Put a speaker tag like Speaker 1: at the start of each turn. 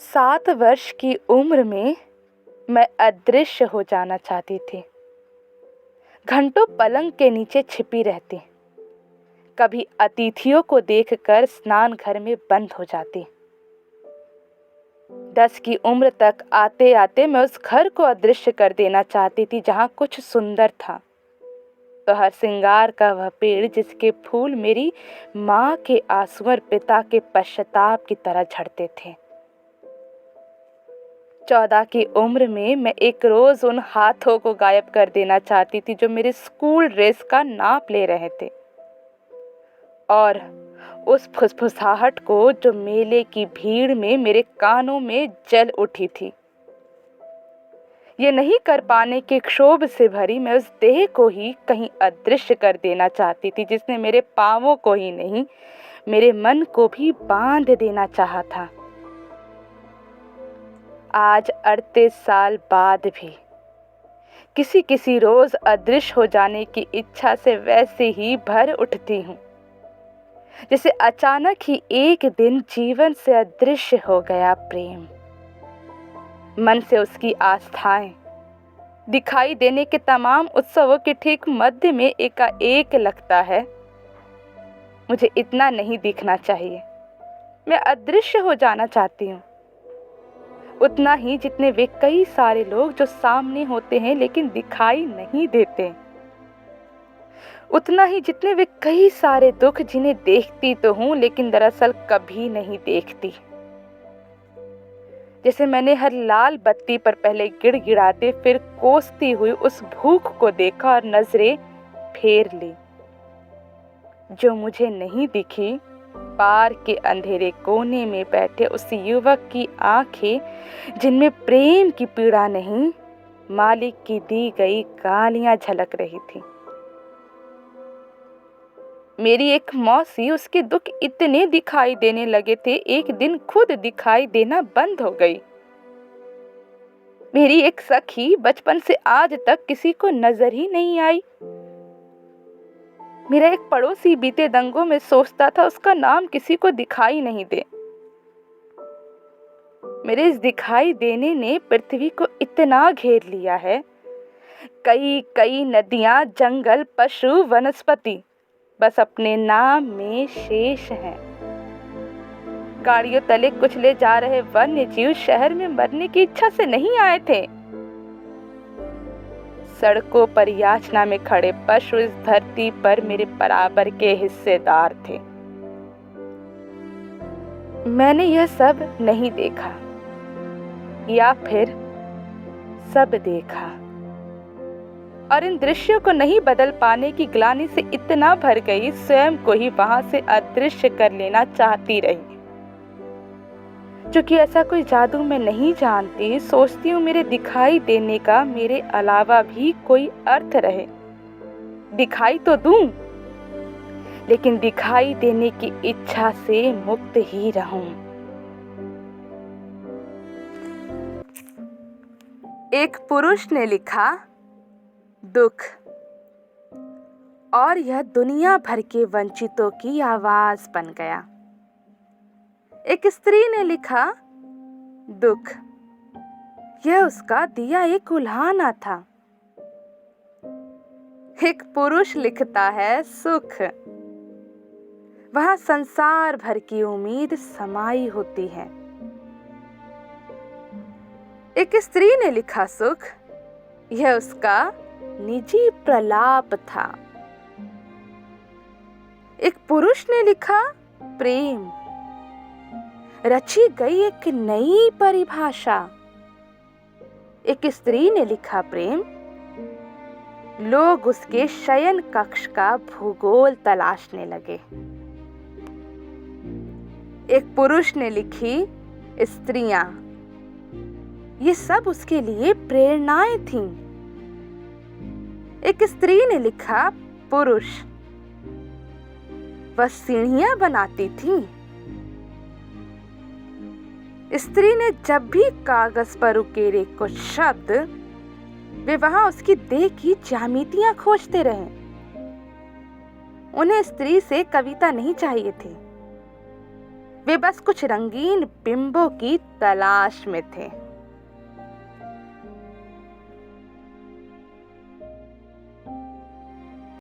Speaker 1: 7 वर्ष की उम्र में मैं अदृश्य हो जाना चाहती थी। घंटों पलंग के नीचे छिपी रहती, कभी अतिथियों को देखकर स्नान घर में बंद हो जाती। 10 की उम्र तक आते आते मैं उस घर को अदृश्य कर देना चाहती थी जहाँ कुछ सुंदर था। तो हर श्रृंगार का वह पेड़ जिसके फूल मेरी माँ के आंसू और पिता के पश्चाताप की तरह झड़ते थे। 14 की उम्र में मैं एक रोज उन हाथों को गायब कर देना चाहती थी जो मेरे स्कूल ड्रेस का नाप ले रहे थे, और उस फुसफुसाहट को जो मेले की भीड़ में मेरे कानों में जल उठी थी। ये नहीं कर पाने के क्षोभ से भरी मैं उस देह को ही कहीं अदृश्य कर देना चाहती थी जिसने मेरे पांवों को ही नहीं, मेरे मन को भी बांध देना चाहा था। आज 38 साल बाद भी किसी किसी रोज अदृश्य हो जाने की इच्छा से वैसे ही भर उठती हूँ जैसे अचानक ही एक दिन जीवन से अदृश्य हो गया प्रेम। मन से उसकी आस्थाएं दिखाई देने के तमाम उत्सवों के ठीक मध्य में एकाएक लगता है, मुझे इतना नहीं दिखना चाहिए। मैं अदृश्य हो जाना चाहती हूँ, उतना ही जितने वे कई सारे लोग जो सामने होते हैं लेकिन दिखाई नहीं देते, उतना ही जितने वे कई सारे दुख जिन्हें देखती तो हूँ लेकिन दरअसल कभी नहीं देखती। जैसे मैंने हर लाल बत्ती पर पहले गिड़गिड़ाते फिर कोसती हुई उस भूख को देखा और नजरें फेर ली। जो मुझे नहीं दिखी, पार के अंधेरे कोने में बैठे उस युवक की आंखें जिनमें प्रेम की पीड़ा नहीं, मालिक की दी गई गालियां झलक रही थी। मेरी एक मौसी, उसके दुख इतने दिखाई देने लगे थे एक दिन खुद दिखाई देना बंद हो गई। मेरी एक सखी बचपन से आज तक किसी को नजर ही नहीं आई। मेरा एक पड़ोसी बीते दंगों में सोचता था उसका नाम किसी को दिखाई नहीं दे। मेरे इस दिखाई देने ने पृथ्वी को इतना घेर लिया है, कई कई नदियां, जंगल, पशु, वनस्पति बस अपने नाम में शेष हैं। गाड़ियों तले कुचले जा रहे वन्य जीव शहर में मरने की इच्छा से नहीं आए थे। सड़कों पर याचना में खड़े पशु इस धरती पर मेरे बराबर के हिस्सेदार थे। मैंने यह सब नहीं देखा, या फिर सब देखा, और इन दृश्यों को नहीं बदल पाने की ग्लानि से इतना भर गई, स्वयं को ही वहां से अदृश्य कर लेना चाहती रही। क्योंकि ऐसा कोई जादू मैं नहीं जानती, सोचती हूँ मेरे दिखाई देने का मेरे अलावा भी कोई अर्थ रहे। दिखाई तो दूं, लेकिन दिखाई देने की इच्छा से मुक्त ही रहूं। एक पुरुष ने लिखा, दुख, और यह दुनिया भर के वंचितों की आवाज बन गया। एक स्त्री ने लिखा, दुख, यह उसका दिया एक उल्हाना था। एक पुरुष लिखता है, सुख, वहां संसार भर की उम्मीद समाई होती है। एक स्त्री ने लिखा, सुख, यह उसका निजी प्रलाप था। एक पुरुष ने लिखा, प्रेम, रची गई एक नई परिभाषा। एक स्त्री ने लिखा, प्रेम, लोग उसके शयन कक्ष का भूगोल तलाशने लगे। एक पुरुष ने लिखी, स्त्रियां, ये सब उसके लिए प्रेरणाएं थीं। एक स्त्री ने लिखा, पुरुष, वह सीढ़ियां बनाती थी। स्त्री ने जब भी कागज पर उकेरे कुछ शब्द, वे वहां उसकी देह की ज्यामितियां खोजते रहे। उन्हें स्त्री से कविता नहीं चाहिए थी, वे बस कुछ रंगीन बिंबों की तलाश में थे।